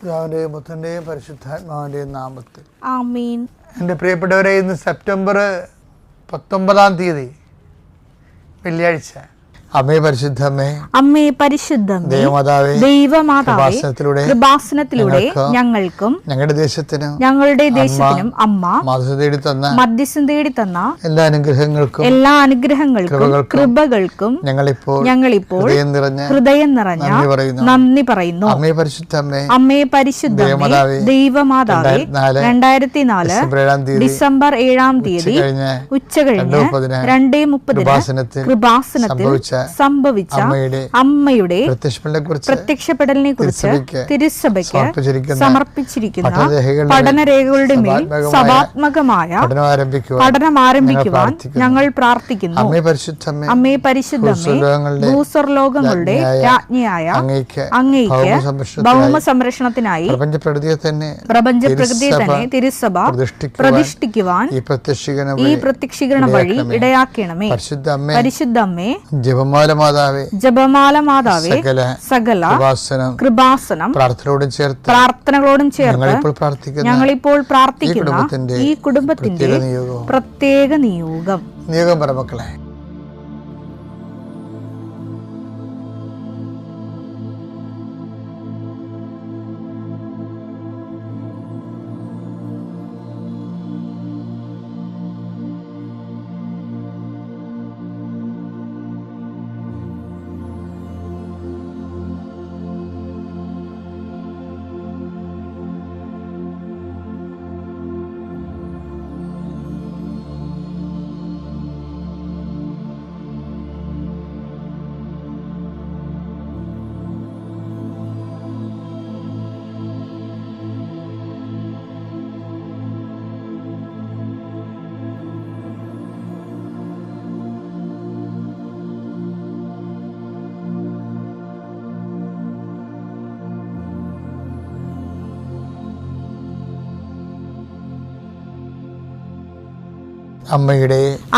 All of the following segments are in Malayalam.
പിതാവിന്റെയും പുത്രന്റെയും പരിശുദ്ധാത്മാവിന്റെയും നാമത്തിൽ ആമേൻ. എൻ്റെ പ്രിയപ്പെട്ടവരെ, ഇന്ന് സെപ്റ്റംബർ 19 വെള്ളിയാഴ്ച. അമ്മേ പരിശുദ്ധമ്മേ, അമ്മേ പരിശുദ്ധമേ, ദൈവമാതാവേ, കൃപാസനത്തിലൂടെ ഞങ്ങൾക്കും ഞങ്ങളുടെ ദേശത്തിനും അമ്മ മധ്യസ്ഥം തേടി തന്ന എല്ലാ അനുഗ്രഹങ്ങൾക്കും കൃപകൾക്കും ഞങ്ങളിപ്പോൾ ഹൃദയം നിറഞ്ഞ നന്ദി പറയുന്നു. അമ്മേ പരിശുദ്ധമേ, ദൈവമാതാവേ, 2004 ഡിസംബർ 7 ഉച്ചകഴിഞ്ഞ് 2:30 കൃപാസനത്തിൽ സംഭവിച്ച അമ്മയുടെ പ്രത്യക്ഷപ്പെടലിനെ കുറിച്ച് തിരുസഭയ്ക്ക് സമർപ്പിച്ചിരിക്കുന്ന പഠനരേഖകളുടെ മേൽ സഭാത്മകമായ പഠനം ആരംഭിക്കുവാൻ ഞങ്ങൾ പ്രാർത്ഥിക്കുന്നു. അമ്മേ പരിശുദ്ധമേ, ഭൂസ്വർലോകങ്ങളുടെ രാജ്ഞിയായ അങ്ങയ്ക്ക് ഭൗമ സംരക്ഷണത്തിനായി പ്രപഞ്ചപ്രകൃതിയെ തന്നെ തിരുസഭ പ്രതിഷ്ഠിക്കുവാൻ ഈ പ്രത്യക്ഷീകരണ വഴി ഇടയാക്കണമേ. പരിശുദ്ധമ്മേ, ജപമാല മാതാവേ, സകല കൃപാസനം പ്രാർത്ഥനകളോടും ചേർത്ത് ഞങ്ങളിപ്പോൾ പ്രാർത്ഥിക്കുന്ന ഈ കുടുംബത്തിന്റെ പ്രത്യേക നിയോഗം പറമക്കളെ.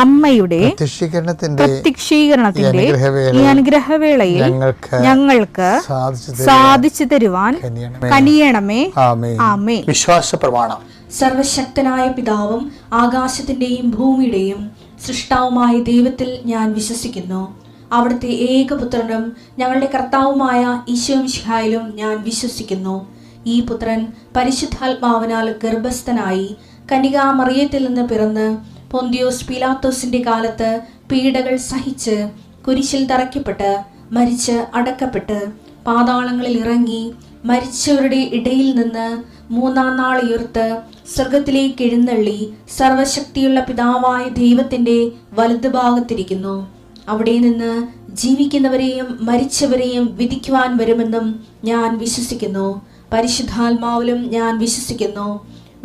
അമ്മയുടെ പ്രത്യക്ഷീകരണത്തിന്റെ ഈ അനുഗ്രഹവേളയിൽ ഞങ്ങൾക്ക് സാധിച്ചു തരുവാൻ കനിയണമേ. ആമേൻ. വിശ്വാസ പ്രമാണം. സർവശക്തനായ പിതാവും ആകാശത്തിന്റെയും ഭൂമിയുടെയും സൃഷ്ടാവുമായ ദൈവത്തിൽ ഞാൻ വിശ്വസിക്കുന്നു. അവിടുത്തെ ഏകപുത്രനും ഞങ്ങളുടെ കർത്താവുമായ ഈശോമിശിഹായിലും ഞാൻ വിശ്വസിക്കുന്നു. ഈ പുത്രൻ പരിശുദ്ധാത്മാവിനാൽ ഗർഭസ്ഥനായി കന്യകാമറിയത്തിൽ നിന്ന് പിറന്ന് പൊന്തിയോസ് പീലാത്തോസിന്റെ കാലത്ത് പീഡകൾ സഹിച്ച് കുരിശിൽ തറയ്ക്കപ്പെട്ട് മരിച്ച് അടക്കപ്പെട്ട് പാതാളങ്ങളിൽ ഇറങ്ങി മരിച്ചവരുടെ ഇടയിൽ നിന്ന് 3-ാം നാൾ ഉയർത്ത് സ്വർഗത്തിലേക്ക് എഴുന്നള്ളി സർവശക്തിയുള്ള പിതാവായ ദൈവത്തിന്റെ വലതുഭാഗത്തിരിക്കുന്നു. അവിടെ നിന്ന് ജീവിക്കുന്നവരെയും മരിച്ചവരെയും വിധിക്കുവാൻ വരുമെന്നും ഞാൻ വിശ്വസിക്കുന്നു. പരിശുദ്ധാത്മാവിലും ഞാൻ വിശ്വസിക്കുന്നു.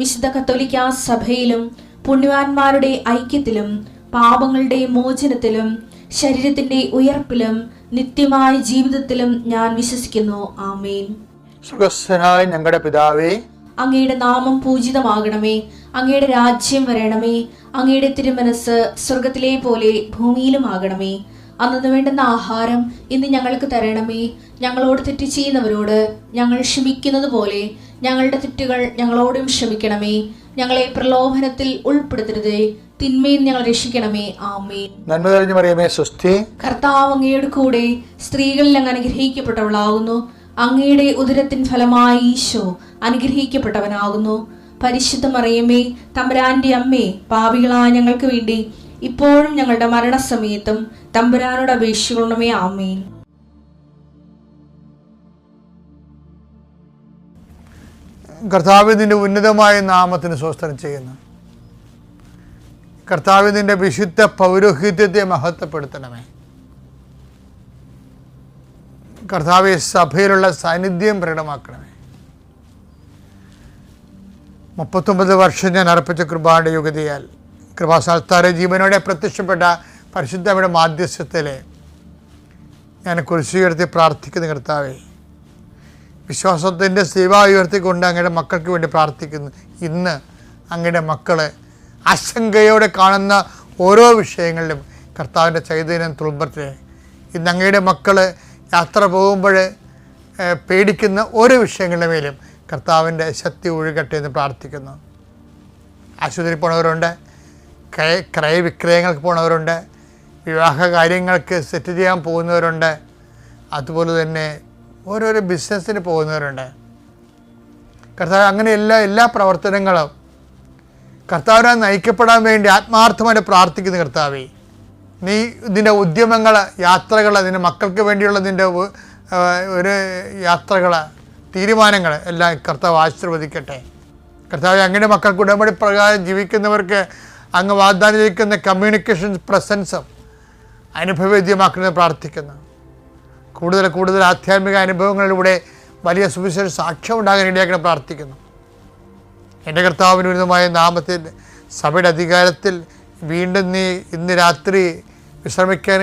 വിശുദ്ധ കത്തോലിക്കാ സഭയിലും പുണ്യവാന്മാരുടെ ഐക്യത്തിലും പാപങ്ങളുടെ മോചനത്തിലും ശരീരത്തിന്റെ ഉയർപ്പിലും നിത്യമായ ജീവിതത്തിലും ഞാൻ വിശ്വസിക്കുന്നു. ആമേൻ. സ്വർഗ്ഗസ്ഥനായ ഞങ്ങളുടെ പിതാവേ, അങ്ങയുടെ നാമം പൂജിതമാകണമേ. അങ്ങയുടെ രാജ്യം വരണമേ. അങ്ങയുടെ തിരുമനസ് സ്വർഗത്തിലെ പോലെ ഭൂമിയിലും ആകണമേ. അന്നു വേണ്ടുന്ന ആഹാരം ഇന്ന് ഞങ്ങൾക്ക് തരണമേ. ഞങ്ങളോട് തെറ്റ് ചെയ്യുന്നവരോട് ഞങ്ങൾ ക്ഷമിക്കുന്നത് പോലെ ഞങ്ങളുടെ തെറ്റുകൾ ഞങ്ങളോടും ക്ഷമിക്കണമേ. ഞങ്ങളെ പ്രലോഭനത്തിൽ ഉൾപ്പെടുത്തരുതേ, തിന്മയിൽ ഞങ്ങൾ രക്ഷിക്കണമേ. ആമേൻ. നന്മ നിറഞ്ഞ മറിയമേ, സ്വസ്തി. കർത്താവ് അങ്ങയുടെ കൂടെ സ്ത്രീകളിൽ അങ്ങ് അനുഗ്രഹിക്കപ്പെട്ടവളാകുന്നു. അങ്ങയുടെ ഉദരത്തിൻ ഫലമായി ഈശോ അനുഗ്രഹിക്കപ്പെട്ടവനാകുന്നു. പരിശുദ്ധ മറിയമേ, തമ്പുരാന്റെ അമ്മേ, പാപികളായ ഞങ്ങൾക്ക് വേണ്ടി ഇപ്പോഴും ഞങ്ങളുടെ മരണസമയത്തും തമ്പുരാനോട് അപേക്ഷിക്കണമേ. ആമേൻ. കർത്താവ് നിന്റെ ഉന്നതമായ നാമത്തിന് സ്വസ്ത്രം ചെയ്യുന്നു. കർത്താവ് നിന്റെ വിശുദ്ധ പൗരോഹിത്യത്തെ മഹത്വപ്പെടുത്തണമേ. കർത്താവ് സഭയിലുള്ള സാന്നിധ്യം പ്രകടമാക്കണമേ. 39 വർഷം ഞാൻ അർപ്പിച്ച കൃപയുടെ യുഗതിയാൽ കൃപാസ്ഥാനത്താരെ ജീവനോടെ പ്രത്യക്ഷപ്പെട്ട പരിശുദ്ധയുടെ മാധ്യസ്ഥത്തിലെ ഞാൻ കുരിശ് ഉയർത്തി പ്രാർത്ഥിക്കുന്ന കർത്താവേ, വിശ്വാസത്തിൻ്റെ സേവ ഉയർത്തിക്കൊണ്ട് അങ്ങയുടെ മക്കൾക്ക് വേണ്ടി പ്രാർത്ഥിക്കുന്നു. ഇന്ന് അങ്ങയുടെ മക്കൾ ആശങ്കയോടെ കാണുന്ന ഓരോ വിഷയങ്ങളിലും കർത്താവിൻ്റെ ചൈതന്യം തുളുമ്പട്ടെ. ഇന്ന് അങ്ങയുടെ മക്കൾ യാത്ര പോകുമ്പോൾ പേടിക്കുന്ന ഓരോ വിഷയങ്ങളുടെ മേലും കർത്താവിൻ്റെ ശക്തി ഒഴുകട്ടെ എന്ന് പ്രാർത്ഥിക്കുന്നു. ആശുപത്രിയിൽ പോണവരുണ്ട്, ക്രയവിക്രയങ്ങൾക്ക് പോണവരുണ്ട്, വിവാഹ കാര്യങ്ങൾക്ക് സെറ്റ് ചെയ്യാൻ പോകുന്നവരുണ്ട്, അതുപോലെ തന്നെ ഓരോരോ ബിസിനസ്സിന് പോകുന്നവരുണ്ട്. കർത്താവ് അങ്ങനെ എല്ലാ പ്രവർത്തനങ്ങളും കർത്താവിനെ നയിക്കപ്പെടാൻ വേണ്ടി ആത്മാർത്ഥമായിട്ട് പ്രാർത്ഥിക്കുന്നു. കർത്താവേ, നീ നിൻ്റെ ഉദ്യമങ്ങൾ, യാത്രകൾ, നിൻ്റെ മക്കൾക്ക് വേണ്ടിയുള്ള നിൻ്റെ ഒരു യാത്രകൾ, തീരുമാനങ്ങൾ എല്ലാം കർത്താവ് ആശീർവദിക്കട്ടെ. കർത്താവ്, അങ്ങനെ മക്കൾക്ക് ഉടമ്പടി പ്രകാരം ജീവിക്കുന്നവർക്ക് അങ്ങ് വാഗ്ദാനം ചെയ്യിക്കുന്ന കമ്മ്യൂണിക്കേഷൻ പ്രസൻസും അനുഭവവേദ്യമാക്കുന്നത് പ്രാർത്ഥിക്കുന്നു. കൂടുതൽ ആധ്യാത്മിക അനുഭവങ്ങളിലൂടെ വലിയ സുവിശേഷ സാക്ഷ്യം ഉണ്ടാകാൻ ഇടയാക്കാൻ പ്രാർത്ഥിക്കുന്നു. എൻ്റെ കർത്താവിന് ഉന്നതമായ നാമത്തിൽ സഭയുടെ അധികാരത്തിൽ വീണ്ടും നീ ഇന്ന് രാത്രി വിശ്രമിക്കാൻ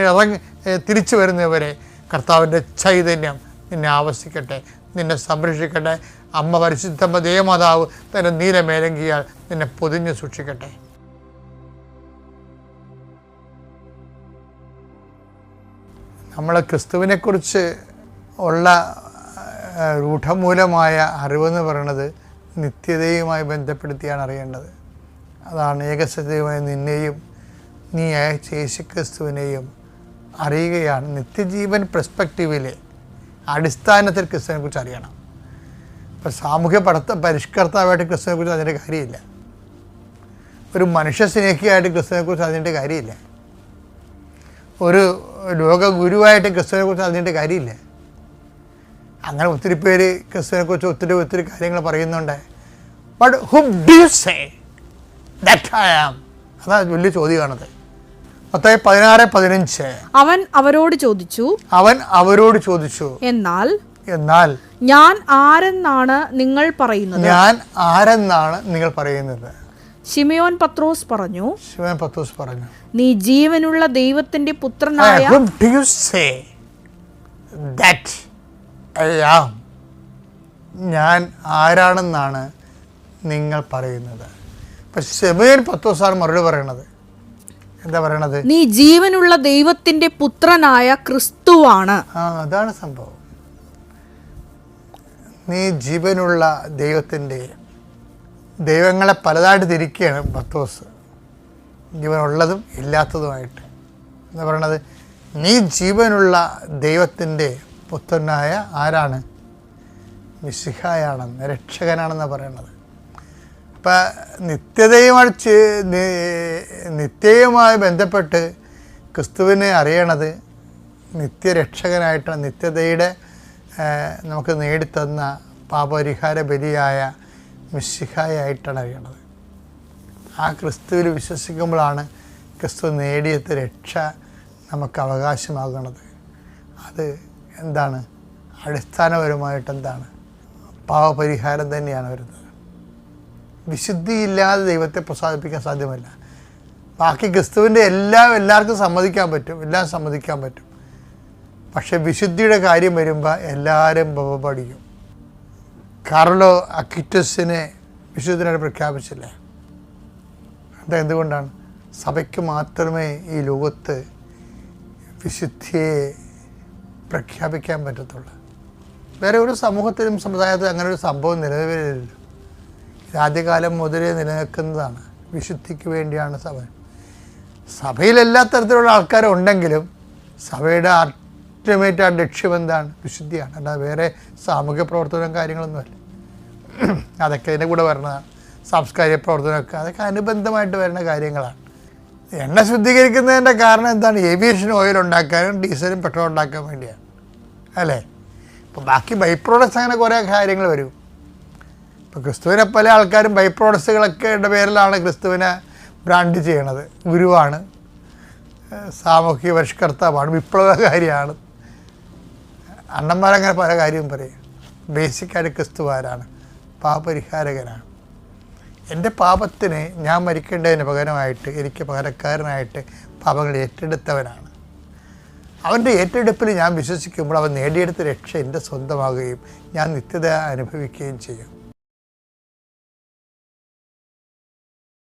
തിരിച്ചു വരുന്നവരെ കർത്താവിൻ്റെ ചൈതന്യം നിന്നെ ആവസിക്കട്ടെ, നിന്നെ സംരക്ഷിക്കട്ടെ. അമ്മ പരിശുദ്ധമ്മ ദേവമാതാവ് തൻ്റെ നീലമേലങ്കിയാൽ നിന്നെ പൊതിഞ്ഞ് സൂക്ഷിക്കട്ടെ. നമ്മൾ ക്രിസ്തുവിനെക്കുറിച്ച് ഉള്ള രൂഢമൂലമായ അറിവെന്ന് പറയുന്നത് നിത്യതയുമായി ബന്ധപ്പെടുത്തിയാണ് അറിയേണ്ടത്. അതാണ് ഏകസത്യമായ നിന്നെയും നീ അയച്ച യേശുക്രിസ്തുവിനെയും അറിയുകയാണ്. നിത്യജീവൻ പെർസ്പെക്റ്റീവിലെ അടിസ്ഥാനത്തിൽ ക്രിസ്തുവിനെക്കുറിച്ച് അറിയണം. ഇപ്പോൾ സാമൂഹ്യ പരിഷ്കർത്താവായിട്ട് ക്രിസ്തുവിനെക്കുറിച്ച് അതിൻ്റെ കാര്യമില്ല. ഒരു മനുഷ്യ സ്നേഹിയായിട്ട് ക്രിസ്തുവിനെക്കുറിച്ച് അതിൻ്റെ കാര്യമില്ല. ഒരു ലോക ഗുരുവായിട്ട് ക്രിസ്തുവിനെക്കുറിച്ച് അതിൻ്റെ കാര്യമില്ല. അങ്ങനെ ഒത്തിരി പേര് ക്രിസ്തുവിനെക്കുറിച്ച് ഒത്തിരി കാര്യങ്ങൾ പറയുന്നുണ്ട്. But who do you say that I am? അതാണ് വലിയ ചോദ്യമാണത്. മത്തായി 16:15. അവൻ അവരോട് ചോദിച്ചു, എന്നാൽ ഞാൻ ആരെന്നാണ് നിങ്ങൾ പറയുന്നത്? ശിമയോൻ പത്രോസ് പറഞ്ഞു, നീ ജീവനുള്ള ദൈവത്തിന്റെ പുത്രനായ ഞാൻ ആരാണെന്നാണ് നിങ്ങൾ പറയുന്നത്. ഇപ്പം ശിമയോൻ പത്രോസാണ് മറുപടി പറയണത്. എന്താ പറയണത്? നീ ജീവനുള്ള ദൈവത്തിന്റെ പുത്രനായ ക്രിസ്തുവാണ്. അതാണ് സംഭവം. നീ ജീവനുള്ള ദൈവങ്ങളെ പലതായിട്ട് തിരിക്കുകയാണ് പത്രോസ്, ജീവനുള്ളതും ഇല്ലാത്തതുമായിട്ട്. എന്താ പറയണത്? നീ ജീവനുള്ള ദൈവത്തിൻ്റെ പുത്രനായ ആരാണ്? മിശിഹായാണെന്ന്, രക്ഷകനാണെന്നാണ് പറയണത്. അപ്പം നിത്യതയുമായി ബന്ധപ്പെട്ട് ക്രിസ്തുവിനെ അറിയണത് നിത്യരക്ഷകനായിട്ടാണ്. നിത്യതയുടെ നമുക്ക് നേടിത്തന്ന പാപപരിഹാര ബലിയായ മിശിഹായായിട്ടാണ് അറിയണത്. ആ ക്രിസ്തുവിൽ വിശ്വസിക്കുമ്പോഴാണ് ക്രിസ്തു നേടിയത് രക്ഷ നമുക്ക് അവകാശമാകുന്നത്. അത് എന്താണ്? അടിസ്ഥാനപരമായിട്ട് എന്താണ്? പാപപരിഹാരം തന്നെയാണ് വരുന്നത്. വിശുദ്ധിയില്ലാതെ ദൈവത്തെ പ്രസാദിപ്പിക്കാൻ സാധ്യമല്ല. ബാക്കി ക്രിസ്തുവിൻ്റെ എല്ലാവർക്കും സമ്മതിക്കാൻ പറ്റും. പക്ഷെ വിശുദ്ധിയുടെ കാര്യം വരുമ്പോൾ എല്ലാവരും പഠിക്കും. കാർലോ അക്വിറ്റസിനെ വിശുദ്ധനായിട്ട് പ്രഖ്യാപിച്ചില്ല. എന്തുകൊണ്ടാണ്? സഭയ്ക്ക് മാത്രമേ ഈ ലോകത്ത് വിശുദ്ധിയെ പ്രഖ്യാപിക്കാൻ പറ്റത്തുള്ളൂ. വേറെ ഒരു സമൂഹത്തിലും സമുദായത്തിലും അങ്ങനെ ഒരു സംഭവം നിലവിലില്ല. ഇത് ആദ്യകാലം മുതലേ നിലനിൽക്കുന്നതാണ്. വിശുദ്ധിക്ക് വേണ്ടിയാണ് സഭയിൽ എല്ലാ തരത്തിലുള്ള ആൾക്കാരുണ്ടെങ്കിലും സഭയുടെ അൾട്ടിമേറ്റ് ലക്ഷ്യം എന്താണ്? വിശുദ്ധിയാണ്. അല്ലാതെ വേറെ സാമൂഹ്യ പ്രവർത്തനവും കാര്യങ്ങളൊന്നുമല്ല. അതൊക്കെ അതിൻ്റെ കൂടെ വരുന്നതാണ്. സാംസ്കാരിക പ്രവർത്തനമൊക്കെ അതൊക്കെ അനുബന്ധമായിട്ട് വരുന്ന കാര്യങ്ങളാണ്. എണ്ണ ശുദ്ധീകരിക്കുന്നതിൻ്റെ കാരണം എന്താണ്? ഏവിയേഷൻ ഓയിൽ ഉണ്ടാക്കാനും ഡീസലും പെട്രോൾ ഉണ്ടാക്കാൻ വേണ്ടിയാണ്, അല്ലേ? ഇപ്പോൾ ബാക്കി ബൈ പ്രോഡക്ട്സ് അങ്ങനെ കുറേ കാര്യങ്ങൾ വരും. ഇപ്പോൾ ക്രിസ്തുവിനെ പല ആൾക്കാരും ബൈ പ്രോഡക്ട്സുകളൊക്കെ പേരിലാണ് ക്രിസ്തുവിനെ ബ്രാൻഡ് ചെയ്യണത്. ഗുരുവാണ്, സാമൂഹിക പരിഷ്കർത്താവാണ്, വിപ്ലവകാരിയാണ്. അണ്ണന്മാരങ്ങനെ പല കാര്യവും പറയും. ബേസിക്കായിട്ട് ക്രിസ്തുവാരാണ്? പാപപരിഹാരകനാണ്. എൻ്റെ പാപത്തിന് ഞാൻ മരിക്കേണ്ടതിന് പകരമായിട്ട് എനിക്ക് പകരക്കാരനായിട്ട് പാപങ്ങൾ ഏറ്റെടുത്തവനാണ്. അവൻ്റെ ഏറ്റെടുപ്പിൽ ഞാൻ വിശ്വസിക്കുമ്പോൾ അവൻ നേടിയെടുത്ത രക്ഷ എൻ്റെ സ്വന്തമാകുകയും ഞാൻ നിത്യത അനുഭവിക്കുകയും ചെയ്യും.